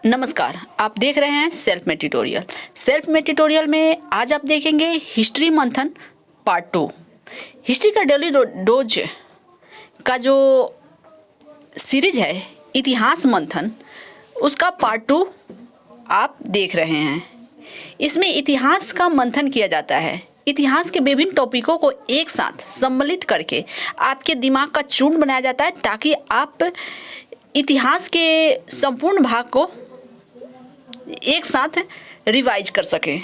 नमस्कार, आप देख रहे हैं सेल्फ में ट्यूटोरियल। सेल्फ में ट्यूटोरियल में आज आप देखेंगे हिस्ट्री मंथन पार्ट 2। हिस्ट्री का डेली डोज का जो सीरीज है इतिहास मंथन, उसका पार्ट 2 आप देख रहे हैं। इसमें इतिहास का मंथन किया जाता है। इतिहास के विभिन्न टॉपिकों को एक साथ सम्मिलित करके आपके दिमाग का चूर्ण बनाया जाता है ताकि आप इतिहास के संपूर्ण भाग को एक साथ रिवाइज कर सकें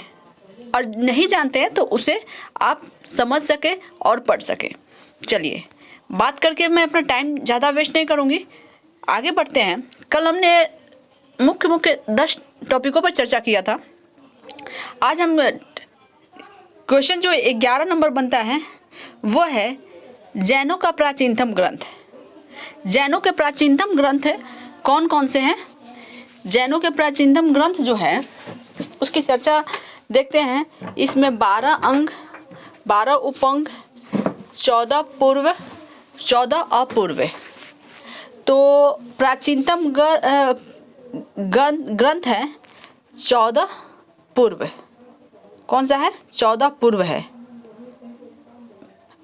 और नहीं जानते हैं तो उसे आप समझ सकें और पढ़ सकें। चलिए, बात करके मैं अपना टाइम ज़्यादा वेस्ट नहीं करूँगी, आगे बढ़ते हैं। कल हमने मुख्य 10 टॉपिकों पर चर्चा किया था। आज हम क्वेश्चन जो 11 नंबर बनता है वो है जैनों का प्राचीनतम ग्रंथ। जैनों के प्राचीनतम ग्रंथ कौन कौन से हैं? जैनों के प्राचीनतम ग्रंथ जो है उसकी चर्चा देखते हैं। इसमें 12 अंग, 12 उपअंग, 14 पूर्व, 14 अपूर्व। तो प्राचीनतम ग्रंथ है 14 पूर्व। कौन सा है? 14 पूर्व है।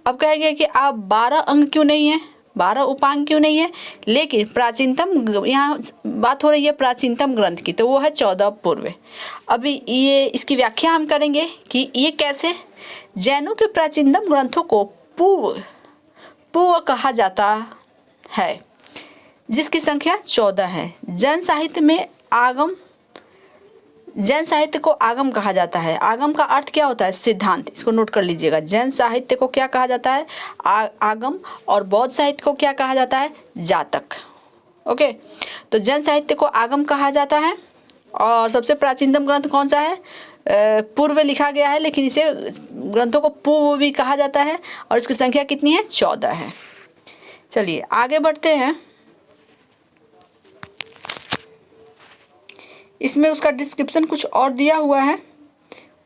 अब कहेंगे कि आप 12 अंग क्यों नहीं है, 12 उपांग क्यों नहीं है, लेकिन प्राचीनतम, यहाँ बात हो रही है प्राचीनतम ग्रंथ की, तो वो है 14 पूर्व। अभी ये इसकी व्याख्या हम करेंगे कि ये कैसे। जैनों के प्राचीनतम ग्रंथों को पूर्व कहा जाता है, जिसकी संख्या 14 है। जैन साहित्य को आगम कहा जाता है। आगम का अर्थ क्या होता है? सिद्धांत। इसको नोट कर लीजिएगा। जैन साहित्य को क्या कहा जाता है? आगम। और बौद्ध साहित्य को क्या कहा जाता है? जातक। ओके, तो जैन साहित्य को आगम कहा जाता है। और सबसे प्राचीनतम ग्रंथ कौन सा है? पूर्व लिखा गया है, लेकिन इसे ग्रंथों को पूर्व भी कहा जाता है। और इसकी संख्या कितनी है? 14 है। चलिए आगे बढ़ते हैं। इसमें उसका डिस्क्रिप्शन कुछ और दिया हुआ है,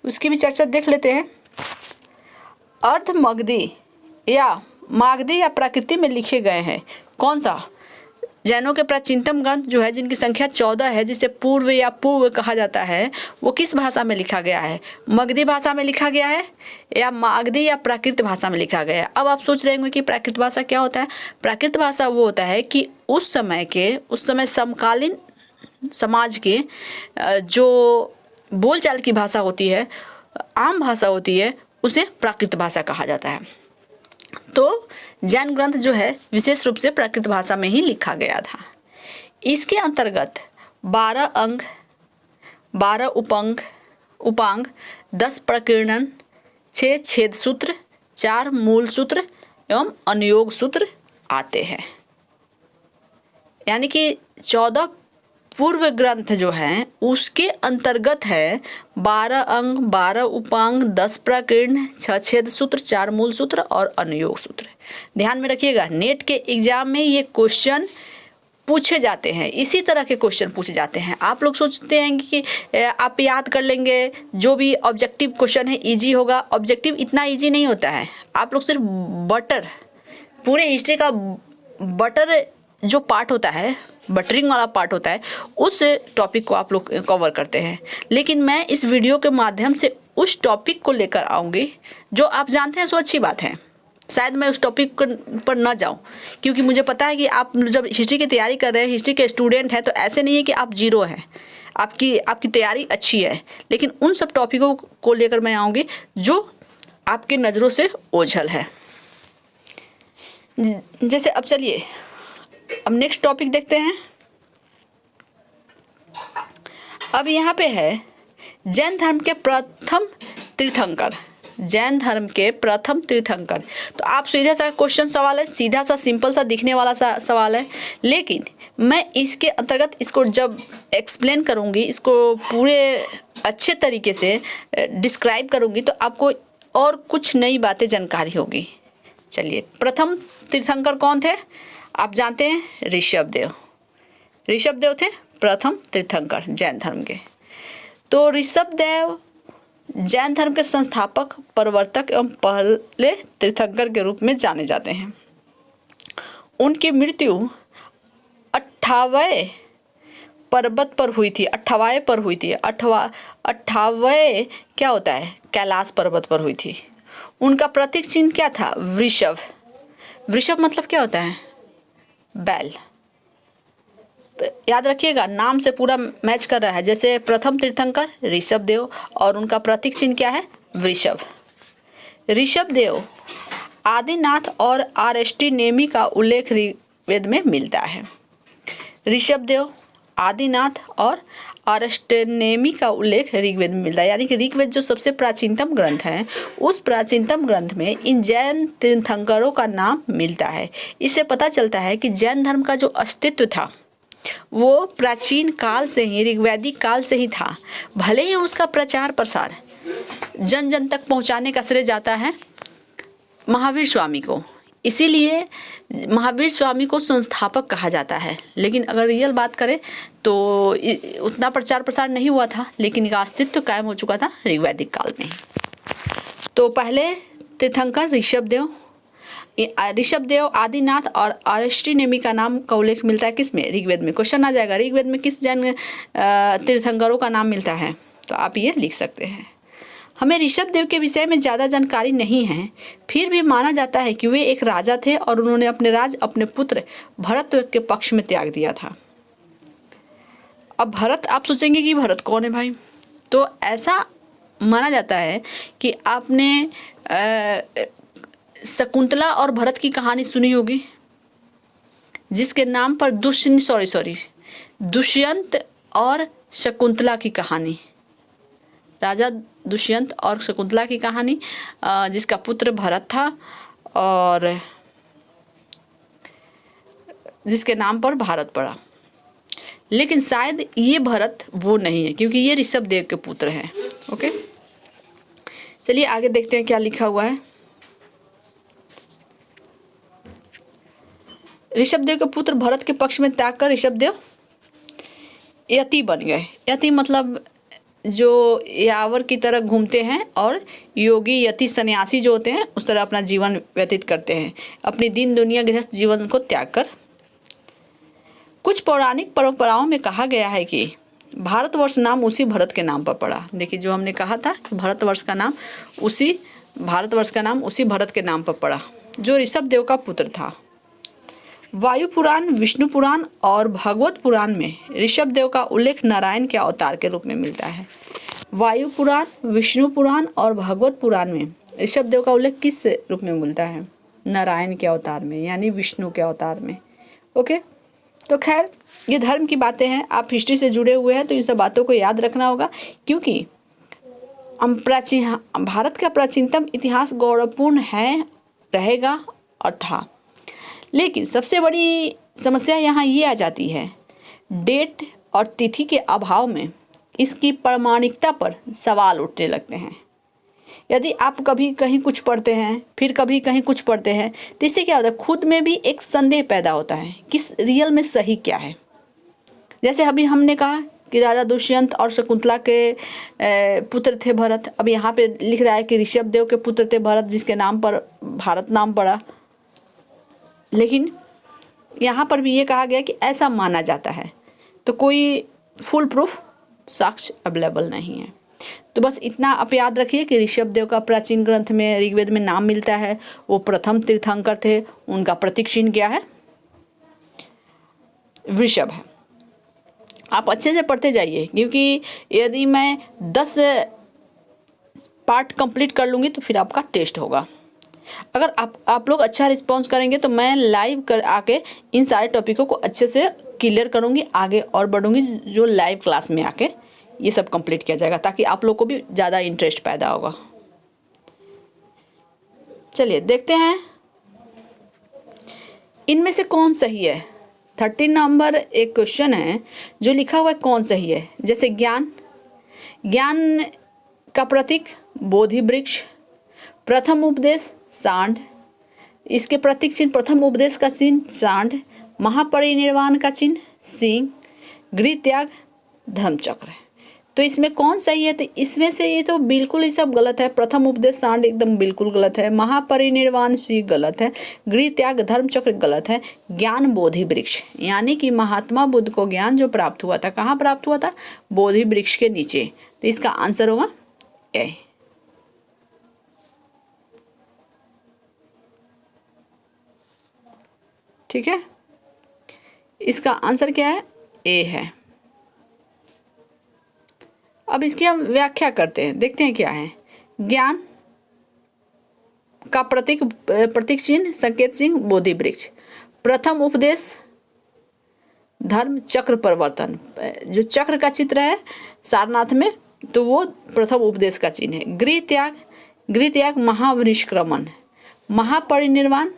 उसकी भी चर्चा देख लेते हैं। अर्ध मागधी या प्रकृति में लिखे गए हैं। कौन सा? जैनों के प्राचीनतम ग्रंथ जो है, जिनकी संख्या 14 है, जिसे पूर्व या पूर्व कहा जाता है, वो किस भाषा में लिखा गया है? मगधी भाषा में लिखा गया है या मागधी या प्राकृत भाषा में लिखा गया है? अब आप सोच रहे होंगे कि प्राकृत भाषा क्या होता है। प्राकृत भाषा वो होता है कि उस समय समकालीन समाज के जो बोलचाल की भाषा होती है, आम भाषा होती है, उसे प्राकृत भाषा कहा जाता है। तो जैन ग्रंथ जो है विशेष रूप से प्राकृत भाषा में ही लिखा गया था। इसके अंतर्गत 12 अंग, 12 उपांग, 10 प्रकीर्णन, 6 छेद सूत्र, 4 मूल सूत्र एवं अनुयोग सूत्र आते हैं। यानी कि 14 पूर्व ग्रंथ जो हैं उसके अंतर्गत है 12 अंग, 12 उपांग, 10 प्रकीर्ण, 6 छेद सूत्र, 4 मूल सूत्र और अनुयोग सूत्र। ध्यान में रखिएगा, नेट के एग्जाम में ये क्वेश्चन पूछे जाते हैं, इसी तरह के क्वेश्चन पूछे जाते हैं। आप लोग सोचते हैं कि आप याद कर लेंगे, जो भी ऑब्जेक्टिव क्वेश्चन है इजी होगा। ऑब्जेक्टिव इतना इजी नहीं होता है। आप लोग सिर्फ पूरे हिस्ट्री का बटर जो पार्ट होता है, बटरिंग वाला पार्ट होता है, उस टॉपिक को आप लोग कवर करते हैं। लेकिन मैं इस वीडियो के माध्यम से उस टॉपिक को लेकर आऊँगी जो आप जानते हैं, सो अच्छी बात है। शायद मैं उस टॉपिक पर ना जाऊं, क्योंकि मुझे पता है कि आप जब हिस्ट्री की तैयारी कर रहे हैं, हिस्ट्री के स्टूडेंट हैं, तो ऐसे नहीं है कि आप जीरो हैं। आपकी तैयारी अच्छी है, लेकिन उन सब टॉपिकों को लेकर मैं आऊँगी जो आपकी नज़रों से ओझल है। जैसे अब चलिए अब नेक्स्ट टॉपिक देखते हैं। अब यहाँ पे है जैन धर्म के प्रथम तीर्थंकर। जैन धर्म के प्रथम तीर्थंकर। तो आप सीधा सा क्वेश्चन सवाल है, सीधा सा सिंपल सा दिखने वाला सवाल है, लेकिन मैं इसके अंतर्गत इसको जब एक्सप्लेन करूँगी, इसको पूरे अच्छे तरीके से डिस्क्राइब करूँगी, तो आपको और कुछ नई बातें जानकारी होगी। चलिए, प्रथम तीर्थंकर कौन थे? आप जानते हैं, ऋषभदेव थे प्रथम तीर्थंकर जैन धर्म के। तो ऋषभदेव जैन धर्म के संस्थापक, प्रवर्तक एवं पहले तीर्थंकर के रूप में जाने जाते हैं। उनकी मृत्यु 58 पर्वत पर हुई थी, 58वें पर हुई थी। 58वें क्या होता है? कैलाश पर्वत पर हुई थी। उनका प्रतीक चिन्ह क्या था? वृषभ। वृषभ मतलब क्या होता है? बैल। तो याद रखिएगा, नाम से पूरा मैच कर रहा है। जैसे प्रथम तीर्थंकर ऋषभ देव और उनका प्रतीक चिन्ह क्या है? वृषभ। ऋषभ देव, आदिनाथ और आरएसटी नेमी का उल्लेख ऋग्वेद में मिलता है। ऋषभ देव, आदिनाथ और आरएसटी का उल्लेख ऋग्वेद में मिलता है। यानी कि ऋग्वेद जो सबसे प्राचीनतम ग्रंथ है, उस प्राचीनतम ग्रंथ में इन जैन तीर्थंकरों का नाम मिलता है। इससे पता चलता है कि जैन धर्म का जो अस्तित्व था वो प्राचीन काल से ही, ऋग्वैदिक काल से ही था। भले ही उसका प्रचार प्रसार जन जन तक पहुंचाने का श्रेय जाता है महावीर स्वामी को, इसीलिए महावीर स्वामी को संस्थापक कहा जाता है। लेकिन अगर रियल बात करें तो उतना प्रचार प्रसार नहीं हुआ था, लेकिन इसका अस्तित्व कायम हो चुका था ऋग्वैदिक काल में। तो पहले तीर्थंकर ऋषभ देव, आदिनाथ और आरएसटी नेमी का नाम का उल्लेख मिलता है किसमें? ऋग्वेद में। क्वेश्चन आ जाएगा, ऋग्वेद में किस जैन तीर्थंकरों का नाम मिलता है? तो आप ये लिख सकते हैं। हमें ऋषभ देव के विषय में ज़्यादा जानकारी नहीं है, फिर भी माना जाता है कि वे एक राजा थे और उन्होंने अपने राज अपने पुत्र भरत के पक्ष में त्याग दिया था। अब भरत, आप सोचेंगे कि भरत कौन है भाई? तो ऐसा माना जाता है कि आपने शकुंतला और भरत की कहानी सुनी होगी, जिसके नाम पर दुष्यंत और शकुंतला की कहानी, राजा दुष्यंत और शकुंतला की कहानी, जिसका पुत्र भरत था और जिसके नाम पर भारत पड़ा। लेकिन शायद ये भरत वो नहीं है, क्योंकि ये ऋषभ देव के पुत्र हैं। ओके, चलिए आगे देखते हैं क्या लिखा हुआ है। ऋषभ देव के पुत्र भरत के पक्ष में त्याग कर ऋषभ देव यति बन गए। यति मतलब जो यावर की तरह घूमते हैं और योगी यति सन्यासी जो होते हैं उस तरह अपना जीवन व्यतीत करते हैं, अपनी दीन दुनिया गृहस्थ जीवन को त्याग कर। कुछ पौराणिक परंपराओं में कहा गया है कि भारतवर्ष नाम उसी भरत के नाम पर पड़ा। देखिए, जो हमने कहा था भारतवर्ष का नाम उसी भरत के नाम पर पड़ा, जो ऋषभ देव का पुत्र था। वायु पुराण, विष्णु पुराण और भागवत पुराण में ऋषभ देव का उल्लेख नारायण के अवतार के रूप में मिलता है। वायु पुराण, विष्णु पुराण और भागवत पुराण में ऋषभ देव का उल्लेख किस रूप में मिलता है? नारायण के अवतार में, यानी विष्णु के अवतार में। ओके, तो खैर ये धर्म की बातें हैं, आप हिस्ट्री से जुड़े हुए हैं तो इन सब बातों को याद रखना होगा, क्योंकि भारत का प्राचीनतम इतिहास गौरवपूर्ण है, रहेगा और था। लेकिन सबसे बड़ी समस्या यहाँ ये आ जाती है, डेट और तिथि के अभाव में इसकी प्रामाणिकता पर सवाल उठने लगते हैं। यदि आप कभी कहीं कुछ पढ़ते हैं, फिर कभी कहीं कुछ पढ़ते हैं, तो इससे क्या होता है, खुद में भी एक संदेह पैदा होता है कि रियल में सही क्या है। जैसे अभी हमने कहा कि राजा दुष्यंत और शकुंतला के पुत्र थे भरत। अब यहाँ पे लिख रहा है कि ऋषभ देव के पुत्र थे भरत, जिसके नाम पर भारत नाम पड़ा। लेकिन यहाँ पर भी ये कहा गया कि ऐसा माना जाता है, तो कोई फुल प्रूफ साक्ष्य अवेलेबल नहीं है। तो बस इतना आप याद रखिए कि ऋषभ देव का प्राचीन ग्रंथ में, ऋग्वेद में नाम मिलता है। वो प्रथम तीर्थंकर थे, उनका प्रतीक चिन्ह क्या है? वृषभ है। आप अच्छे से पढ़ते जाइए, क्योंकि यदि मैं 10 पार्ट कंप्लीट कर लूँगी तो फिर आपका टेस्ट होगा। अगर आप लोग अच्छा रिस्पॉन्स करेंगे तो मैं लाइव कर आके इन सारे टॉपिकों को अच्छे से क्लियर करूँगी, आगे और बढ़ूँगी, जो लाइव क्लास में आके ये सब कंप्लीट किया जाएगा, ताकि आप लोग को भी ज़्यादा इंटरेस्ट पैदा होगा। चलिए देखते हैं इनमें से कौन सही है। 13 नंबर एक क्वेश्चन है जो लिखा हुआ है कौन सही है। जैसे ज्ञान का प्रतीक बोधि वृक्ष, प्रथम उपदेश सांड, इसके प्रतीक चिन्ह प्रथम उपदेश का चिन्ह सांड, महापरिनिर्वाण का चिन्ह सिंह, गृह त्याग धर्मचक्र है। तो इसमें कौन सही है? तो इसमें से ये तो बिल्कुल ही सब गलत है। प्रथम उपदेश सांड एकदम बिल्कुल गलत है। महापरिनिर्वाण सी गलत है। गृह त्याग धर्म चक्र गलत है। ज्ञान बोधि वृक्ष, यानी कि महात्मा बुद्ध को ज्ञान जो प्राप्त हुआ था, कहाँ प्राप्त हुआ था? बोधि वृक्ष के नीचे। तो इसका आंसर होगा ए। ठीक है, इसका आंसर क्या है? ए है। अब इसकी हम व्याख्या करते हैं, देखते हैं क्या है। ज्ञान का प्रतीक चिन्ह, संकेत चिन्ह बोधि वृक्ष। प्रथम उपदेश धर्म चक्र परिवर्तन, जो चक्र का चित्र है सारनाथ में, तो वो प्रथम उपदेश का चिन्ह है। गृह त्याग महाविनिष्क्रमण। महापरिनिर्वाण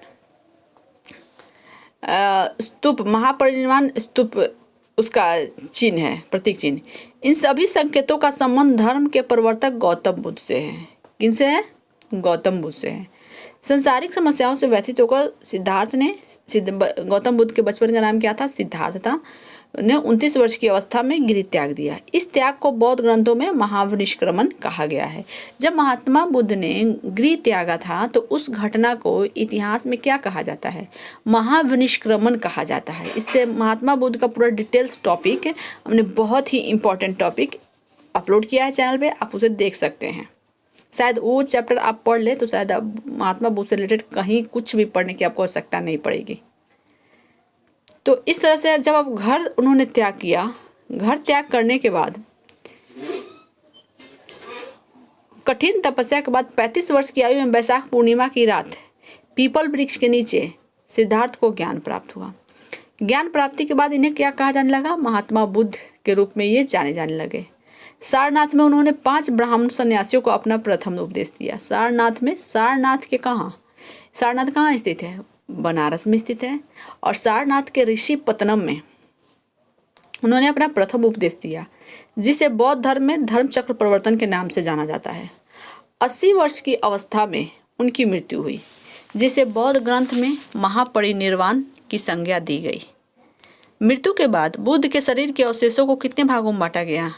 स्तूप, महापरिनिर्वाण स्तूप उसका चिन्ह है, प्रतीक चिन्ह। इन सभी संकेतों का संबंध धर्म के प्रवर्तक गौतम बुद्ध से है। किनसे है? गौतम बुद्ध से है। संसारिक समस्याओं से व्यथित होकर गौतम बुद्ध के बचपन का नाम क्या था? सिद्धार्थ था। ने 29 वर्ष की अवस्था में गृह त्याग दिया। इस त्याग को बौद्ध ग्रंथों में महाविनिष्क्रमण कहा गया है। जब महात्मा बुद्ध ने गृह त्यागा था तो उस घटना को इतिहास में क्या कहा जाता है? महाविनिष्क्रमण कहा जाता है। इससे महात्मा बुद्ध का पूरा डिटेल्स टॉपिक हमने बहुत ही इम्पोर्टेंट टॉपिक अपलोड किया है चैनल पे, आप उसे देख सकते हैं। शायद वो चैप्टर आप पढ़ ले तो शायद आप महात्मा बुद्ध से रिलेटेड कहीं कुछ भी पढ़ने की आपको आवश्यकता नहीं पड़ेगी। तो इस तरह से जब अब घर उन्होंने त्याग किया, घर त्याग करने के बाद कठिन तपस्या के बाद 35 वर्ष की आयु में वैशाख पूर्णिमा की रात पीपल वृक्ष के नीचे सिद्धार्थ को ज्ञान प्राप्त हुआ। ज्ञान प्राप्ति के बाद इन्हें क्या कहा जाने लगा? महात्मा बुद्ध के रूप में ये जाने लगे। सारनाथ में उन्होंने 5 ब्राह्मण सन्यासियों को अपना प्रथम उपदेश दिया। सारनाथ में, सारनाथ के कहाँ? सारनाथ कहाँ स्थित है? बनारस में स्थित है। और सारनाथ के ऋषि पत्तनम में उन्होंने अपना प्रथम उपदेश दिया, जिसे बौद्ध धर्म में धर्म चक्र परिवर्तन के नाम से जाना जाता है। 80 वर्ष की अवस्था में उनकी मृत्यु हुई, जिसे बौद्ध ग्रंथ में महापरिनिर्वाण की संज्ञा दी गई। मृत्यु के बाद बुद्ध के शरीर के अवशेषों को कितने भागों में बांटा गया?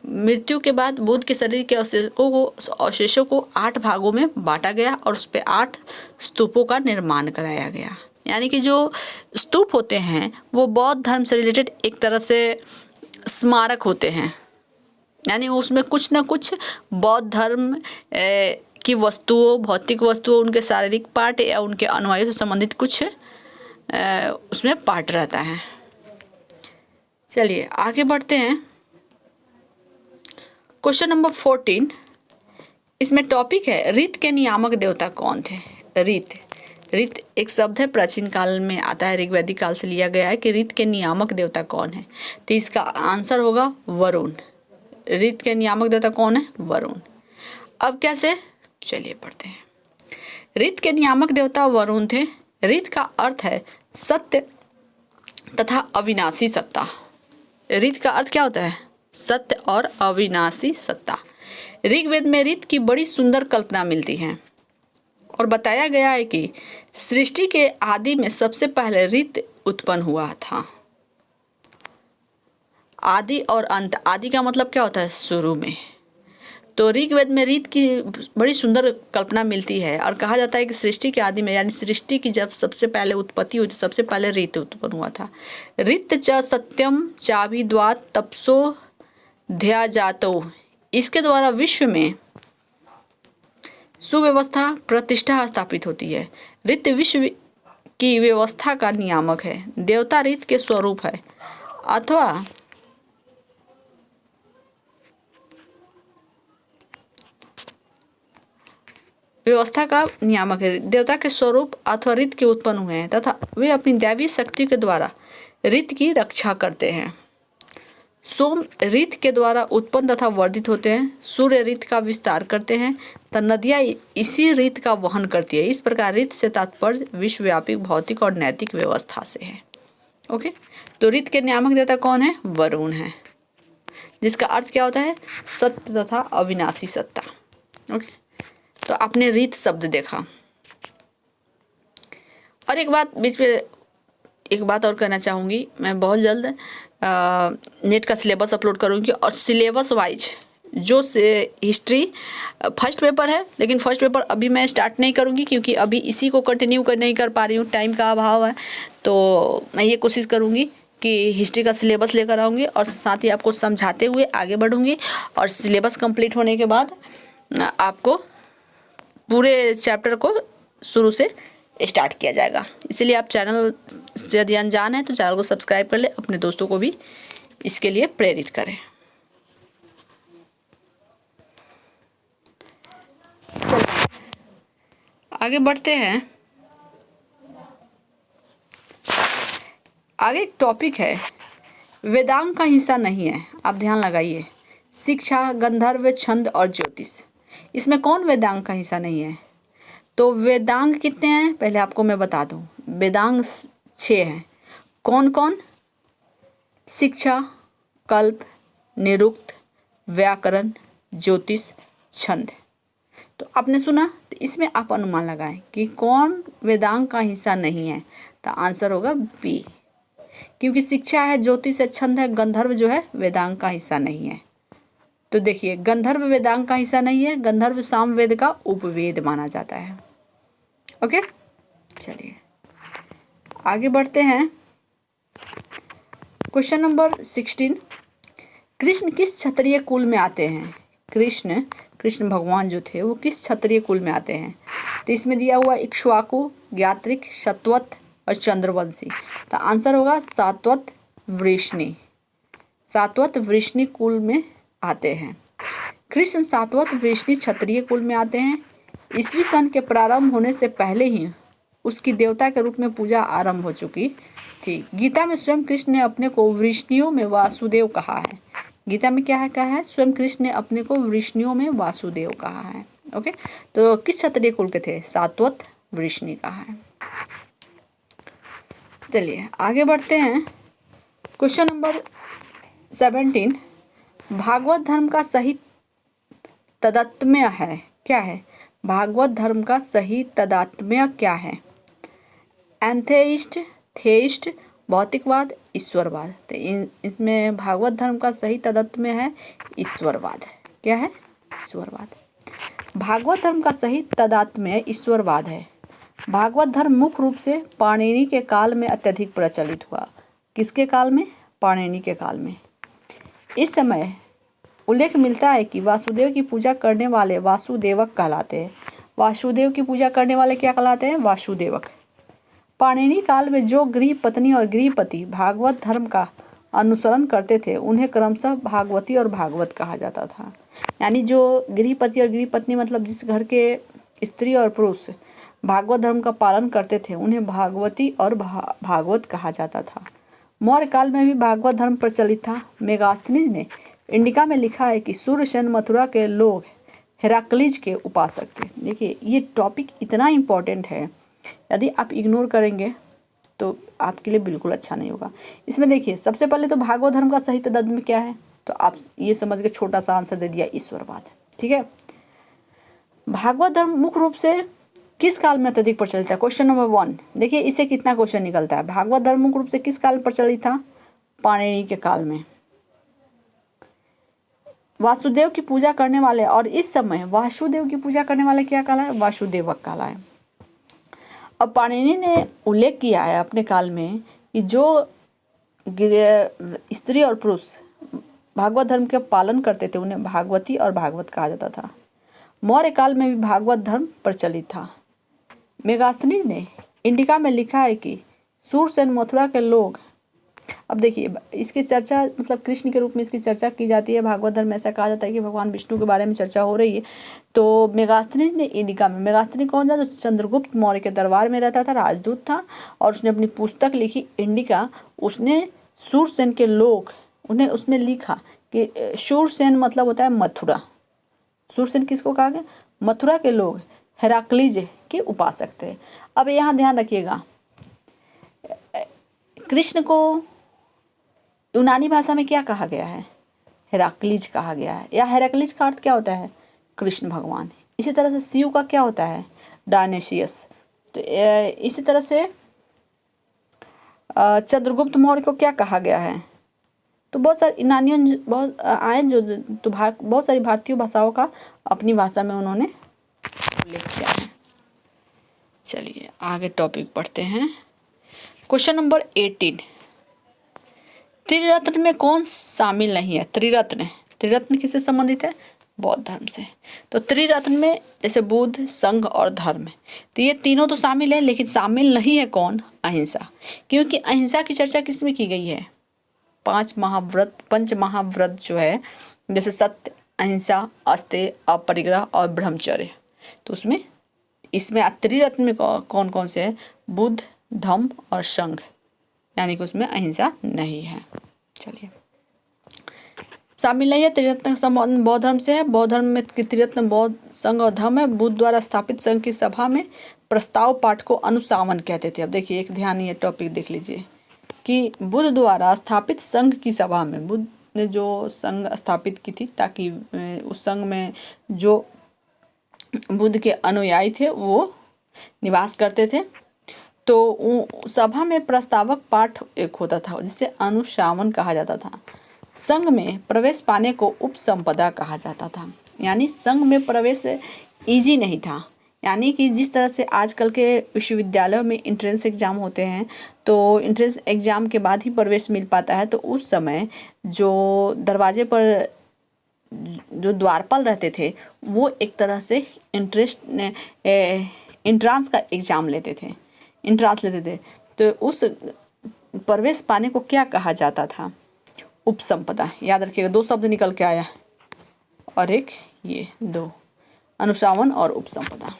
मृत्यु के बाद बुद्ध के शरीर के अवशेषों को 8 भागों में बांटा गया और उस पर 8 स्तूपों का निर्माण कराया गया। यानी कि जो स्तूप होते हैं वो बौद्ध धर्म से रिलेटेड एक तरह से स्मारक होते हैं, यानी उसमें कुछ ना कुछ बौद्ध धर्म की वस्तुओं, भौतिक वस्तुओं, उनके शारीरिक पार्ट या उनके अनुयायियों से संबंधित कुछ उसमें पार्ट रहता है। चलिए आगे बढ़ते हैं। क्वेश्चन नंबर 14, इसमें टॉपिक है रीत के नियामक देवता कौन थे? रीत एक शब्द है, प्राचीन काल में आता है, ऋग्वैदिक काल से लिया गया है कि रीत के नियामक देवता कौन है? तो इसका आंसर होगा वरुण। रीत के नियामक देवता कौन है? वरुण। अब कैसे? चलिए पढ़ते हैं। रीत के नियामक देवता वरुण थे। रीत का अर्थ है सत्य तथा अविनाशी सत्ता। रीत का अर्थ क्या होता है? सत्य और अविनाशी सत्ता। ऋग्वेद में रीत की बड़ी सुंदर कल्पना मिलती है और बताया गया है कि सृष्टि के आदि में सबसे पहले रीत उत्पन्न हुआ था। आदि और अंत, आदि का मतलब क्या होता है? शुरू में। तो ऋग्वेद में रीत की बड़ी सुंदर कल्पना मिलती है और कहा जाता है कि सृष्टि के आदि में, यानी सृष्टि की जब सबसे पहले उत्पत्ति हुई तो सबसे पहले रीत उत्पन्न हुआ था। रीत च सत्यम चाभिद्वात तपसो ध्या जातो। इसके द्वारा विश्व में सुव्यवस्था प्रतिष्ठा स्थापित होती है। रीत विश्व की व्यवस्था का नियामक है। देवता रीत के स्वरूप है अथवा व्यवस्था का नियामक है। देवता के स्वरूप अथवा रीत के उत्पन्न हुए हैं तथा वे अपनी दैवीय शक्ति के द्वारा रीत की रक्षा करते हैं। सोम रीत के द्वारा उत्पन्न तथा वर्धित होते हैं। सूर्य रीत का विस्तार करते हैं तथा नदियाँ इसी रीत का वहन करती है। इस प्रकार रीत से तात्पर्य विश्वव्यापी भौतिक और नैतिक व्यवस्था से है। ओके, तो रीत के नियामक देवता कौन है? वरुण है, जिसका अर्थ क्या होता है? सत्य तथा अविनाशी सत्ता। ओके, तो आपने रीत शब्द देखा। और एक बात बीच में एक बात और कहना चाहूँगी, मैं बहुत जल्द नेट का सिलेबस अपलोड करूँगी और सिलेबस वाइज जो से हिस्ट्री फर्स्ट पेपर है, लेकिन फर्स्ट पेपर अभी मैं स्टार्ट नहीं करूँगी क्योंकि अभी इसी को कंटिन्यू नहीं कर पा रही हूँ, टाइम का अभाव है। तो मैं ये कोशिश करूँगी कि हिस्ट्री का सिलेबस लेकर आऊँगी और साथ ही आपको समझाते हुए आगे बढ़ूँगी और सिलेबस कंप्लीट होने के बाद आपको पूरे चैप्टर को शुरू से स्टार्ट किया जाएगा। इसीलिए आप चैनल से यदि अनजान है तो चैनल को सब्सक्राइब कर ले, अपने दोस्तों को भी इसके लिए प्रेरित करें। आगे बढ़ते हैं। आगे एक टॉपिक है, वेदांग का हिस्सा नहीं है। आप ध्यान लगाइए, शिक्षा, गंधर्व, छंद और ज्योतिष, इसमें कौन वेदांग का हिस्सा नहीं है? तो वेदांग कितने हैं पहले आपको मैं बता दूं। वेदांग 6 हैं। कौन कौन? शिक्षा, कल्प, निरुक्त, व्याकरण, ज्योतिष, छंद। तो आपने सुना, तो इसमें आप अनुमान लगाएं कि कौन वेदांग का हिस्सा नहीं है। तो आंसर होगा बी, क्योंकि शिक्षा है, ज्योतिष है, छंद है, गंधर्व जो है वेदांग का हिस्सा नहीं है। तो देखिए, गंधर्व वेदांग का हिस्सा नहीं है, गंधर्व सामवेद का उपवेद माना जाता है। ओके, चलिए आगे बढ़ते हैं। क्वेश्चन नंबर 16, कृष्ण किस क्षत्रिय कुल में आते हैं? कृष्ण भगवान जो थे वो किस क्षत्रिय कुल में आते हैं? तो इसमें दिया हुआ इक्ष्वाकु, ज्ञात्रिक, शतवत और चंद्रवंशी। तो आंसर होगा सातवत वृष्णि। सातवत वृष्णि कुल में आते हैं। कृष्ण सातवत वृष्णि क्षत्रिय कुल में आते हैं। ईस्वी सन के प्रारंभ होने से पहले ही उसकी देवता के रूप में पूजा आरंभ हो चुकी थी। गीता में स्वयं कृष्ण ने अपने को वृष्णियों में वासुदेव कहा है। गीता में क्या कहा है? स्वयं कृष्ण ने अपने को वृष्णियों में वासुदेव कहा है। ओके, तो किस क्षत्रिय कुल के थे? सातवत वृष्णि कहा है। चलिए आगे बढ़ते हैं। क्वेश्चन नंबर 17, भागवत धर्म का सही तदात्म्य है क्या है? भागवत धर्म का सही तदात्म्य क्या है? एंथेइस्ट, थेइस्ट, भौतिकवाद, ईश्वरवाद। तो इसमें भागवत धर्म का सही तदात्म्य है ईश्वरवाद। क्या है? ईश्वरवाद। भागवत धर्म का सही तदात्म्य ईश्वरवाद है। भागवत धर्म मुख्य रूप से पाणिनि के काल में अत्यधिक प्रचलित हुआ। किसके काल में? पाणिनि के काल में। इस समय उल्लेख मिलता है कि वासुदेव की पूजा करने वाले वासुदेवक कहलाते हैं। वासुदेव की पूजा करने वाले क्या कहलाते हैं? वासुदेवक। पाणिनि काल में जो गृह पत्नी और गृहपति भागवत धर्म का अनुसरण करते थे उन्हें क्रमशः भागवती और भागवत कहा जाता था। यानी जो गृहपति और गृहपत्नी मतलब जिस घर के स्त्री और पुरुष भागवत धर्म का पालन करते थे उन्हें भागवती और भागवत कहा जाता था। मौर्य काल में भी भागवत धर्म प्रचलित था। मेगास्थनीज ने इंडिका में लिखा है कि सूर्यसेन मथुरा के लोग हेराक्लीज के उपासक थे। देखिए, ये टॉपिक इतना इम्पोर्टेंट है, यदि आप इग्नोर करेंगे तो आपके लिए बिल्कुल अच्छा नहीं होगा। इसमें देखिए, सबसे पहले तो भागवत धर्म का सही तदात्म्य क्या है? तो आप ये समझ के छोटा सा आंसर दे दिया, ईश्वरवाद। ठीक है। भागवत धर्म मुख्य रूप से किस काल में अत्यधिक प्रचलित है? Question number 1। देखिए इससे कितना क्वेश्चन निकलता है। भागवत धर्म मुख्य रूप से किस काल में प्रचलित था? पाणिनि के काल में। वासुदेव की पूजा करने वाले, और इस समय वासुदेव की पूजा करने वाले क्या कहलाए? वासुदेवक कहलाए। अब पाणिनि ने उल्लेख किया है अपने काल में कि जो स्त्री और पुरुष भागवत धर्म के पालन करते थे उन्हें भागवती और भागवत कहा जाता था। मौर्य काल में भी भागवत धर्म प्रचलित था। मेगास्थनीज ने इंडिका में लिखा है कि सूरसेन मथुरा के लोग, अब देखिए इसकी चर्चा मतलब कृष्ण के रूप में इसकी चर्चा की जाती है। भागवत धर्म में ऐसा कहा जाता है कि भगवान विष्णु के बारे में चर्चा हो रही है। तो मेगास्थनीज ने इंडिका में, मेगास्थनीज कौन था? जो चंद्रगुप्त मौर्य के दरबार में रहता था, राजदूत था, और उसने अपनी पुस्तक लिखी इंडिका। उसने सूरसेन के लोग, उन्हें उसमें लिखा कि सूरसेन मतलब होता है मथुरा। सूरसेन किसको कहा गया? मथुरा के लोग हेराक्लीज के उपासक थे। अब यहाँ ध्यान रखिएगा, कृष्ण को यूनानी भाषा में क्या कहा गया है? हेराक्लीज कहा गया है, या हेराक्लीज का अर्थ क्या होता है? कृष्ण भगवान। इसी तरह से शिव का क्या होता है? डायनेशियस। तो इसी तरह से चंद्रगुप्त मौर्य को क्या कहा गया है? तो बहुत सारे यूनानियों बहुत आए जो तो बहुत सारी भारतीय भाषाओं का अपनी भाषा में उन्होंने उल्लेख किया है। चलिए आगे टॉपिक पढ़ते हैं। क्वेश्चन नंबर 18, त्रिरत्न में कौन शामिल नहीं है? त्रिरत्न किससे संबंधित है? बौद्ध धर्म से। तो त्रिरत्न में जैसे बुद्ध, संघ और धर्म, तो ये तीनों तो शामिल है, लेकिन शामिल नहीं है कौन? अहिंसा। क्योंकि अहिंसा की चर्चा किसमें की गई है? पंच महाव्रत जो है, जैसे सत्य, अहिंसा, अस्तेय, अपरिग्रह और ब्रह्मचर्य। तो इसमें त्रिरत्न में कौन कौन से है? बुद्ध, धम्म और संघ, यानी कि उसमें अहिंसा नहीं है। चलिए, शामिल नहीं है। त्रिरत्न का संबंध बौद्ध धर्म से है। बौद्ध धर्म में त्रिरत्न बौद्ध, संघ और धम्म है। बुद्ध द्वारा स्थापित संघ की सभा में प्रस्ताव पाठ को अनुशासन कहते थे। अब देखिए, एक ध्यान ये टॉपिक देख लीजिए कि बुद्ध द्वारा स्थापित संघ की सभा में, बुद्ध ने जो संघ स्थापित की थी ताकि उस संघ में जो बुद्ध के अनुयायी थे वो निवास करते थे, तो सभा में प्रस्तावक पाठ एक होता था जिसे अनुशासन कहा जाता था। संघ में प्रवेश पाने को उपसंपदा कहा जाता था। यानी संघ में प्रवेश इजी नहीं था। यानी कि जिस तरह से आजकल के विश्वविद्यालयों में इंट्रेंस एग्ज़ाम होते हैं, तो इंट्रेंस एग्ज़ाम के बाद ही प्रवेश मिल पाता है, तो उस समय जो दरवाजे पर जो द्वारपाल रहते थे वो एक तरह से इंट्रांस का एग्ज़ाम लेते थे, तो उस प्रवेश पाने को क्या कहा जाता था? उपसंपदा। याद रखिएगा, दो शब्द निकल के आया और एक ये दो, अनुशासन और उपसंपदा।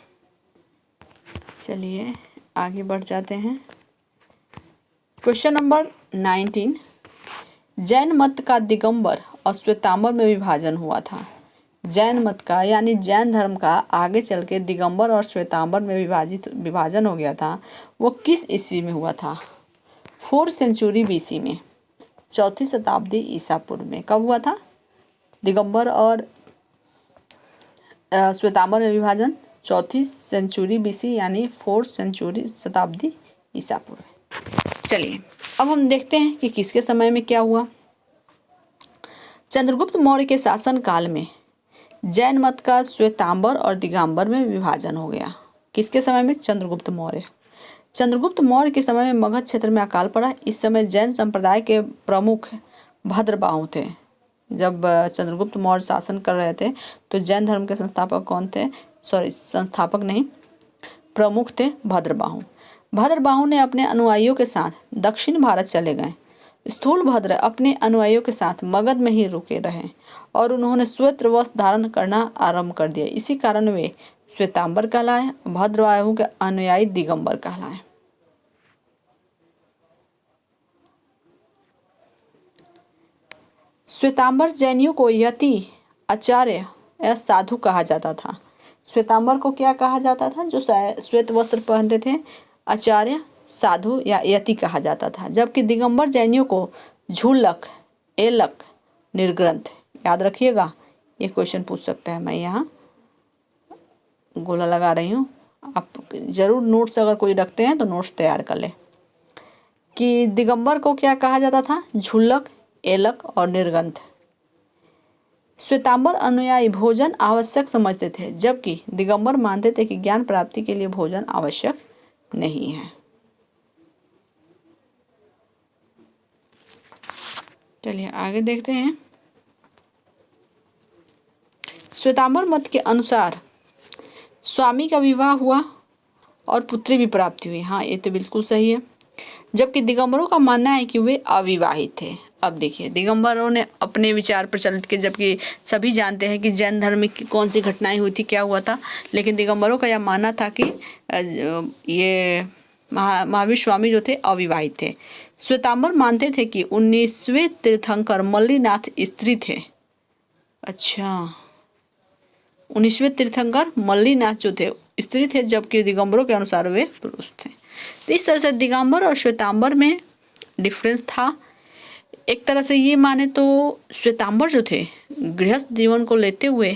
चलिए आगे बढ़ जाते हैं। क्वेश्चन नंबर 19, जैन मत का दिगंबर और श्वेतांबर में विभाजन हुआ था। जैन मत का यानी जैन धर्म का आगे चल के दिगंबर और श्वेतांबर में विभाजन हो गया था। वो किस ईस्वी में हुआ था? 4th सेंचुरी BC में, 4वीं शताब्दी ईसा पूर्व में। कब हुआ था दिगंबर और श्वेतांबर में विभाजन? 4वीं सेंचुरी BC यानी 4th सेंचुरी शताब्दी ईसा पूर्व। चलिए अब हम देखते हैं कि किसके समय में क्या हुआ। चंद्रगुप्त मौर्य के शासन काल में जैन मत का श्वेतांबर और दिगंबर में विभाजन हो गया। किसके समय में? चंद्रगुप्त मौर्य। चंद्रगुप्त मौर्य के समय में मगध क्षेत्र में अकाल पड़ा। इस समय जैन संप्रदाय के प्रमुख भद्रबाहु थे। जब चंद्रगुप्त मौर्य शासन कर रहे थे तो जैन धर्म के संस्थापक कौन थे? संस्थापक नहीं, प्रमुख थे भद्रबाहु। भद्रबाहु ने अपने अनुयायियों के साथ दक्षिण भारत चले गए। स्थूलभद्र अपने अनुयायियों के साथ मगध में ही रुके रहे और उन्होंने श्वेत वस्त्र धारण करना आरंभ कर दिया। इसी कारण वे श्वेतांबर कहलाए। भद्रबाहु के अनुयायी दिगंबर कहलाए। श्वेतांबर जैनियों को यति, आचार्य या साधु कहा जाता था। श्वेतांबर को क्या कहा जाता था? जो श्वेत वस्त्र पहनते थे, आचार्य, साधु या यति कहा जाता था। जबकि दिगंबर जैनियों को झूलक, एलक, निर्ग्रंथ। याद रखिएगा, ये क्वेश्चन पूछ सकता है। मैं यहाँ गोला लगा रही हूँ, आप जरूर नोट्स अगर कोई रखते हैं तो नोट्स तैयार कर ले। कि दिगंबर को क्या कहा जाता था? झूलक, एलक और निर्ग्रंथ। श्वेतांबर अनुयायी भोजन आवश्यक समझते थे, जबकि दिगंबर मानते थे कि ज्ञान प्राप्ति के लिए भोजन आवश्यक नहीं है। चलिए आगे देखते हैं। श्वेतांबर मत के अनुसार स्वामी का विवाह हुआ और पुत्री भी प्राप्त हुई। हाँ, ये तो बिल्कुल सही है। जबकि दिगंबरों का मानना है कि वे अविवाहित थे। अब देखिए, दिगंबरों ने अपने विचार प्रचलित किए, जबकि सभी जानते हैं कि जैन धर्म में कौन सी घटनाएं हुई थी, क्या हुआ था। लेकिन दिगंबरों का यह मानना था कि ये महावीर स्वामी जो थे अविवाहित थे। श्वेतांबर मानते थे कि 19वें तीर्थंकर मल्लीनाथ स्त्री थे। अच्छा, 19वें तीर्थंकर मल्लीनाथ जो थे स्त्री थे, जबकि दिगंबरों के अनुसार वे पुरुष थे। तो इस तरह से दिगंबर और श्वेतांबर में डिफरेंस था। एक तरह से ये माने तो श्वेतांबर जो थे गृहस्थ जीवन को लेते हुए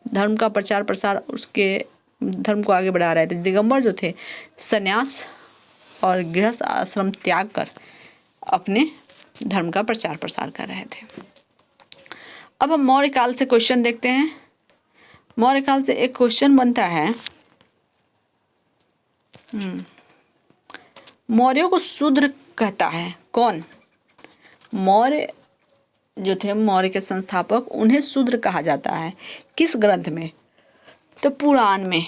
धर्म का प्रचार प्रसार, उसके धर्म को आगे बढ़ा रहे थे। दिगंबर जो थे संन्यास और गृहस्थ आश्रम त्याग कर अपने धर्म का प्रचार प्रसार कर रहे थे। अब हम मौर्य काल से क्वेश्चन देखते हैं। मौर्य काल से एक क्वेश्चन बनता है, मौर्यों को शूद्र कहता है कौन? मौर्य जो थे, मौर्य के संस्थापक, उन्हें शूद्र कहा जाता है। किस ग्रंथ में? तो पुराण में।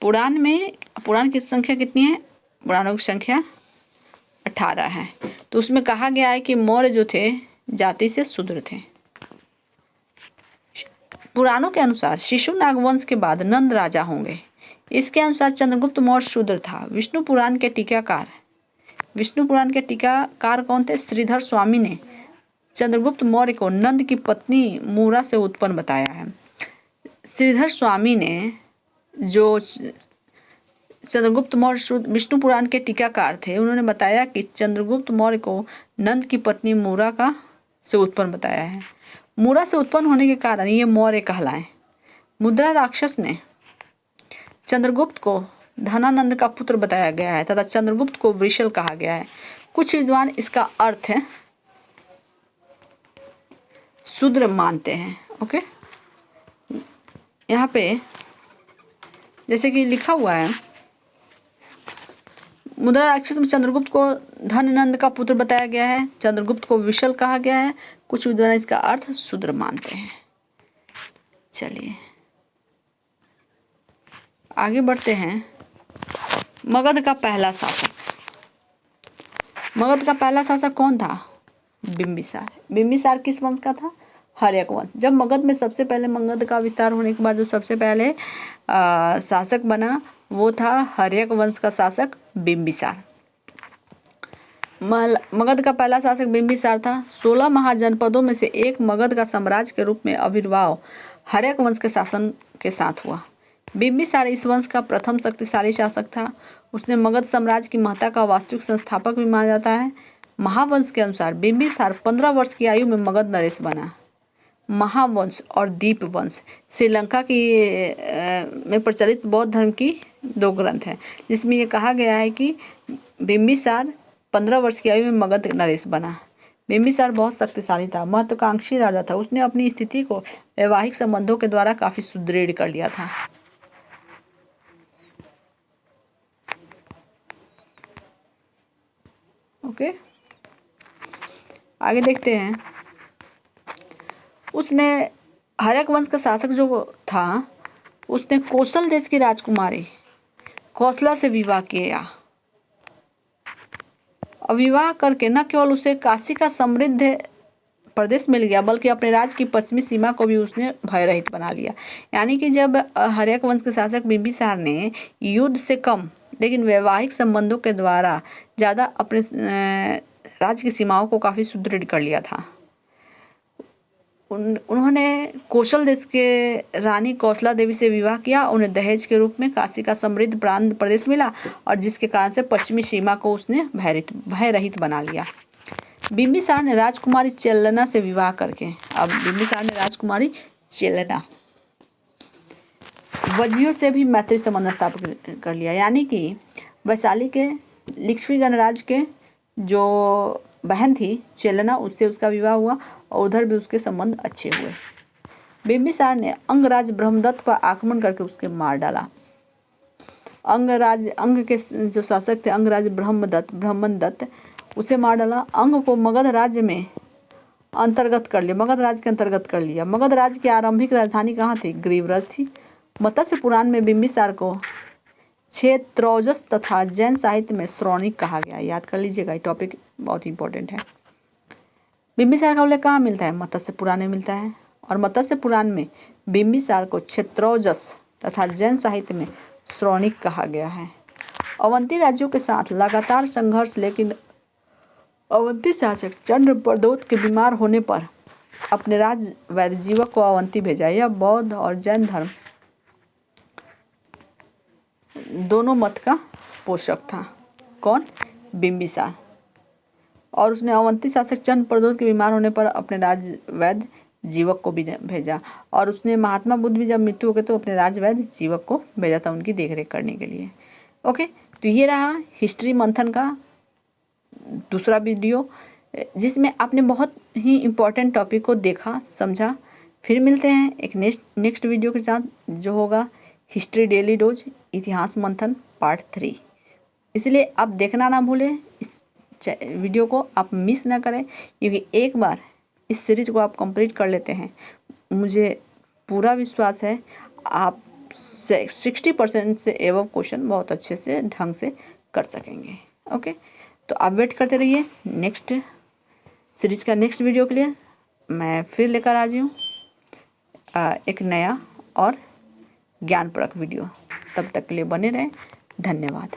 पुराण की संख्या कितनी है? पुराणों की संख्या 18 है। तो उसमें कहा गया है कि मौर्य जो थे जाति से शूद्र थे। पुराणों के अनुसार शिशुनाग वंश के बाद नंद राजा होंगे। इसके अनुसार चंद्रगुप्त मौर्य शूद्र था। विष्णु पुराण के टीकाकार कौन थे? श्रीधर स्वामी ने चंद्रगुप्त मौर्य को नंद की पत्नी मूरा से उत्पन्न बताया है। श्रीधर स्वामी ने, जो चंद्रगुप्त मौर्य विष्णु पुराण के टीकाकार थे, उन्होंने बताया कि चंद्रगुप्त मौर्य को नंद की पत्नी मूरा से उत्पन्न बताया है। मूरा से उत्पन्न होने के कारण ये मौर्य कहलाए। मुद्रा राक्षस ने चंद्रगुप्त को धनानंद का पुत्र बताया गया है तथा चंद्रगुप्त को वृषल कहा गया है। कुछ विद्वान इसका अर्थ है शूद्र मानते हैं। ओके, यहाँ पे जैसे कि लिखा हुआ है, मुद्रा राक्षस में चंद्रगुप्त को धनानंद का पुत्र बताया गया है, चंद्रगुप्त को विशल कहा गया है। कुछ विद्वान इसका अर्थ शूद्र मानते हैं। चलिए आगे बढ़ते हैं। मगध का पहला शासक कौन था? बिंबिसार। बिंबिसार किस वंश का था? हर्यक वंश। जब मगध में सबसे पहले, मगध का विस्तार होने के बाद जो सबसे पहले शासक बना वो था हर्यक वंश का शासक बिंबिसार। मगध का पहला शासक बिंबिसार था। 16 महाजनपदों में से एक मगध का साम्राज्य के रूप में आविर्भाव हर्यक वंश के शासन के साथ हुआ। बिंबिसार इस वंश का प्रथम शक्तिशाली शासक था। उसने मगध साम्राज्य की महत्ता का वास्तविक संस्थापक भी माना जाता है। महावंश के अनुसार बिंबिसार 15 वर्ष की आयु में मगध नरेश बना। महावंश और दीप वंश श्रीलंका की में प्रचलित बौद्ध धर्म की 2 ग्रंथ हैं, जिसमें ये कहा गया है कि बिंबिसार 15 वर्ष की आयु में मगध नरेश बना। बिंबिसार बहुत शक्तिशाली था, महत्वाकांक्षी राजा था। उसने अपनी स्थिति को वैवाहिक संबंधों के द्वारा काफी सुदृढ़ कर लिया था। ओके, आगे देखते हैं। उसने हर्यक वंश का शासक जो था, उसने कौशल देश की राजकुमारी कौशला से विवाह किया। और विवाह करके न केवल उसे काशी का समृद्ध प्रदेश मिल गया, बल्कि अपने राज्य की पश्चिमी सीमा को भी उसने भय रहित बना लिया। यानी कि जब हर्यक वंश के शासक बिंबिसार ने युद्ध से कम लेकिन वैवाहिक संबंधों के द्वारा ज़्यादा अपने राज्य की सीमाओं को काफ़ी सुदृढ़ कर लिया था। उन्होंने कौशल देश के रानी कौशला देवी से विवाह किया। उन्हें दहेज के रूप में काशी का समृद्ध प्रांत प्रदेश मिला, और जिसके कारण से पश्चिमी सीमा को उसने भय रहित बना लिया। बिंबिसार ने राजकुमारी चेल्लना से विवाह करके, अब बिंबिसार ने राजकुमारी चेल्लना वजियों से भी मैत्री संबंध स्थापित कर लिया। यानी कि वैशाली के लिच्छवी गणराज्य के जो बहन थी चेल्लना, उससे उसका विवाह हुआ और उधर भी उसके संबंध अच्छे हुए। बिंबिसार ने अंगराज ब्रह्मदत्त पर आक्रमण करके उसके मार डाला। अंग के जो शासक थे अंगराज ब्रह्मदत्त उसे मार डाला। अंग को मगध राज्य में अंतर्गत कर लिया, मगध राज्य के अंतर्गत कर लिया। मगध राज्य की आरंभिक राजधानी कहाँ थी? ग्रीवराज थी। मत्स्य पुराण में बिंबिसार को क्षेत्रौजस तथा जैन साहित्य में श्रौणिक कहा गया। याद कर लीजिएगा, ये टॉपिक बहुत इंपॉर्टेंट है। बिंबिसार का उल्लेख कहाँ मिलता है? मत्स्य पुराण में मिलता है। और मत्स्य पुराण में बिंबिसार को क्षेत्रौजस तथा जैन साहित्य में श्रौणिक कहा गया है। अवंती राज्यों के साथ लगातार संघर्ष, लेकिन अवंती शासक चंद्रप्रद्योत के बीमार होने पर अपने राज वैद्य जीवक को अवंती भेजा। यह बौद्ध और जैन धर्म दोनों मत का पोषक था। कौन? बिंबिसार। और उसने अवंती शासक चंद्रप्रद्योत के बीमार होने पर अपने राज वैद्य जीवक को भी भेजा। और उसने महात्मा बुद्ध भी जब मृत्यु हो गए तो अपने राज वैद्य जीवक को भेजा था उनकी देखरेख करने के लिए। ओके, तो ये रहा हिस्ट्री मंथन का दूसरा वीडियो जिसमें आपने बहुत ही इम्पोर्टेंट टॉपिक को देखा समझा। फिर मिलते हैं एक नेक्स्ट वीडियो के साथ, जो होगा हिस्ट्री डेली डोज इतिहास मंथन पार्ट 3। इसलिए आप देखना ना भूलें, इस वीडियो को आप मिस ना करें, क्योंकि एक बार इस सीरीज को आप कंप्लीट कर लेते हैं, मुझे पूरा विश्वास है आप 60% से एवं क्वेश्चन बहुत अच्छे से ढंग से कर सकेंगे। ओके, तो आप वेट करते रहिए नेक्स्ट सीरीज का नेक्स्ट वीडियो के लिए। मैं फिर लेकर आ जाऊँ एक नया और ज्ञानपूर्वक वीडियो। तब तक के लिए बने रहें। धन्यवाद।